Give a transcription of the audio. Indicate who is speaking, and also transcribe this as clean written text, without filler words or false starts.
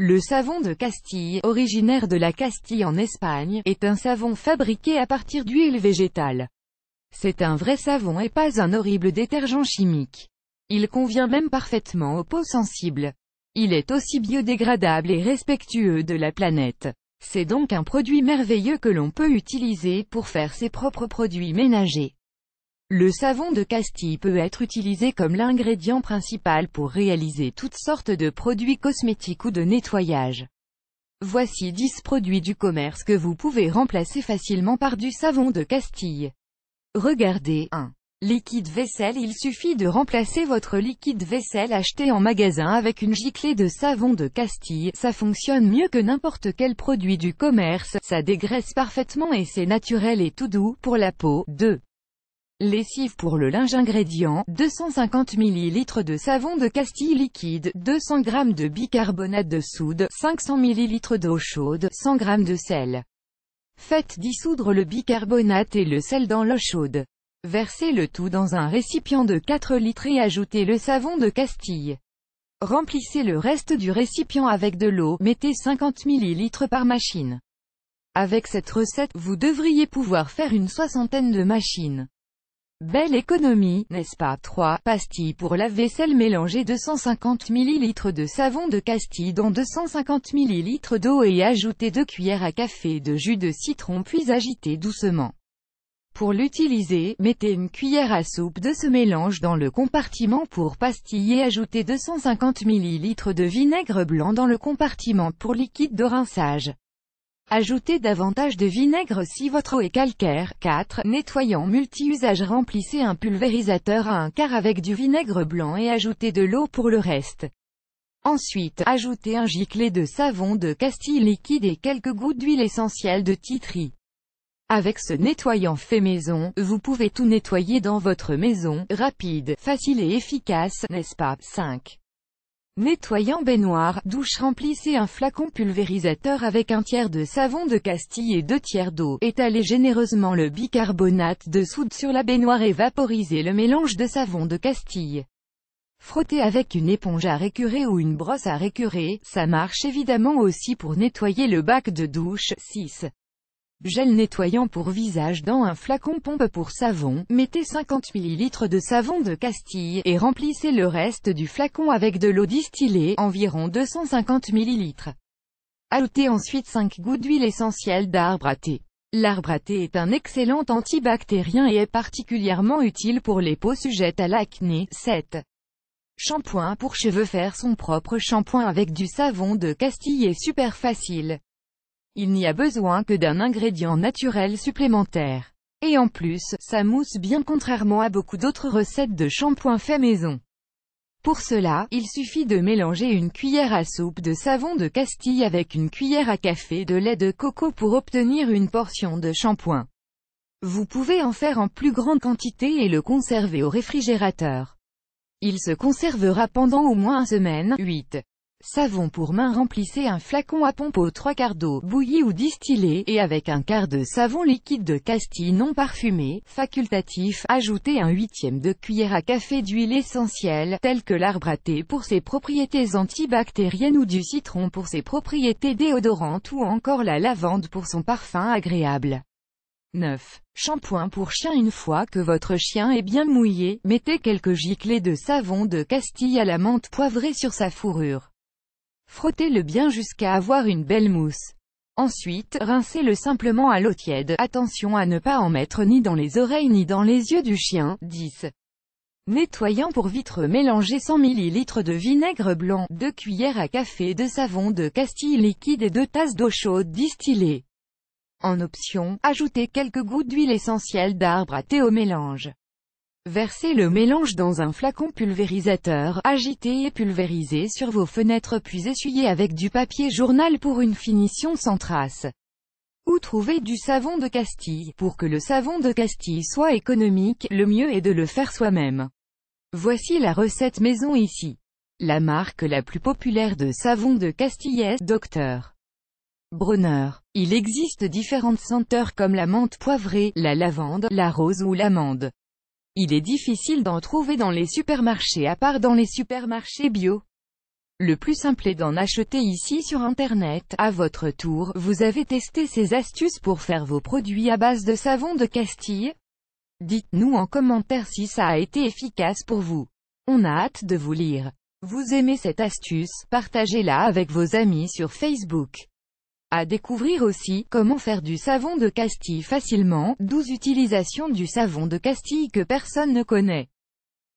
Speaker 1: Le savon de Castille, originaire de la Castille en Espagne, est un savon fabriqué à partir d'huile végétale. C'est un vrai savon et pas un horrible détergent chimique. Il convient même parfaitement aux peaux sensibles. Il est aussi biodégradable et respectueux de la planète. C'est donc un produit merveilleux que l'on peut utiliser pour faire ses propres produits ménagers. Le savon de Castille peut être utilisé comme l'ingrédient principal pour réaliser toutes sortes de produits cosmétiques ou de nettoyage. Voici 10 produits du commerce que vous pouvez remplacer facilement par du savon de Castille. Regardez. 1. Liquide vaisselle. Il suffit de remplacer votre liquide vaisselle acheté en magasin avec une giclée de savon de Castille. Ça fonctionne mieux que n'importe quel produit du commerce, ça dégraisse parfaitement et c'est naturel et tout doux pour la peau. 2. Lessive pour le linge. Ingrédients, 250 ml de savon de Castille liquide, 200 g de bicarbonate de soude, 500 ml d'eau chaude, 100 g de sel. Faites dissoudre le bicarbonate et le sel dans l'eau chaude. Versez le tout dans un récipient de 4 litres et ajoutez le savon de Castille. Remplissez le reste du récipient avec de l'eau, mettez 50 ml par machine. Avec cette recette, vous devriez pouvoir faire une soixantaine de machines. Belle économie, n'est-ce pas? 3. Pastilles pour lave-vaisselle. Mélangez 250 ml de savon de Castille dans 250 ml d'eau et ajoutez 2 cuillères à café de jus de citron puis agitez doucement. Pour l'utiliser, mettez une cuillère à soupe de ce mélange dans le compartiment pour pastilles et ajoutez 250 ml de vinaigre blanc dans le compartiment pour liquide de rinçage. Ajoutez davantage de vinaigre si votre eau est calcaire. 4. Nettoyant multi-usage. Remplissez un pulvérisateur à un quart avec du vinaigre blanc et ajoutez de l'eau pour le reste. Ensuite, ajoutez un giclée de savon de Castille liquide et quelques gouttes d'huile essentielle de titri. Avec ce nettoyant fait maison, vous pouvez tout nettoyer dans votre maison, rapide, facile et efficace, n'est-ce pas? 5. Nettoyant baignoire, douche. Remplissez un flacon pulvérisateur avec un tiers de savon de Castille et 2 tiers d'eau. Étalez généreusement le bicarbonate de soude sur la baignoire et vaporisez le mélange de savon de Castille. Frottez avec une éponge à récurer ou une brosse à récurer, ça marche évidemment aussi pour nettoyer le bac de douche. 6. Gel nettoyant pour visage. Dans un flacon pompe pour savon, mettez 50 ml de savon de Castille, et remplissez le reste du flacon avec de l'eau distillée, environ 250 ml. Ajoutez ensuite 5 gouttes d'huile essentielle d'arbre à thé. L'arbre à thé est un excellent antibactérien et est particulièrement utile pour les peaux sujettes à l'acné. 7. Shampoing pour cheveux. Faire son propre shampoing avec du savon de Castille est super facile. Il n'y a besoin que d'un ingrédient naturel supplémentaire. Et en plus, ça mousse bien contrairement à beaucoup d'autres recettes de shampoing fait maison. Pour cela, il suffit de mélanger une cuillère à soupe de savon de Castille avec une cuillère à café de lait de coco pour obtenir une portion de shampoing. Vous pouvez en faire en plus grande quantité et le conserver au réfrigérateur. Il se conservera pendant au moins une semaine. 8. Savon pour main. Remplissez un flacon à pompe aux 3/4 d'eau bouillie ou distillée, et avec un quart de savon liquide de Castille non parfumé, facultatif, ajoutez un 1/8 de cuillère à café d'huile essentielle, telle que l'arbre à thé pour ses propriétés antibactériennes ou du citron pour ses propriétés déodorantes ou encore la lavande pour son parfum agréable. 9. Shampoing pour chien. Une fois que votre chien est bien mouillé, mettez quelques giclées de savon de Castille à la menthe poivrée sur sa fourrure. Frottez-le bien jusqu'à avoir une belle mousse. Ensuite, rincez-le simplement à l'eau tiède. Attention à ne pas en mettre ni dans les oreilles ni dans les yeux du chien. 10. Nettoyant pour vitres. Mélangez 100 ml de vinaigre blanc, 2 cuillères à café de savon de Castille liquide et 2 tasses d'eau chaude distillée. En option, ajoutez quelques gouttes d'huile essentielle d'arbre à thé au mélange. Versez le mélange dans un flacon pulvérisateur, agitez et pulvérisez sur vos fenêtres puis essuyez avec du papier journal pour une finition sans trace. Où trouver du savon de Castille? Pour que le savon de Castille soit économique, le mieux est de le faire soi-même. Voici la recette maison ici. La marque la plus populaire de savon de Castille est Dr. Bronner. Il existe différentes senteurs comme la menthe poivrée, la lavande, la rose ou l'amande. Il est difficile d'en trouver dans les supermarchés à part dans les supermarchés bio. Le plus simple est d'en acheter ici sur internet. À votre tour, vous avez testé ces astuces pour faire vos produits à base de savon de Castille? Dites-nous en commentaire si ça a été efficace pour vous. On a hâte de vous lire. Vous aimez cette astuce? Partagez-la avec vos amis sur Facebook. À découvrir aussi, comment faire du savon de Castille facilement, 12 utilisations du savon de Castille que personne ne connaît.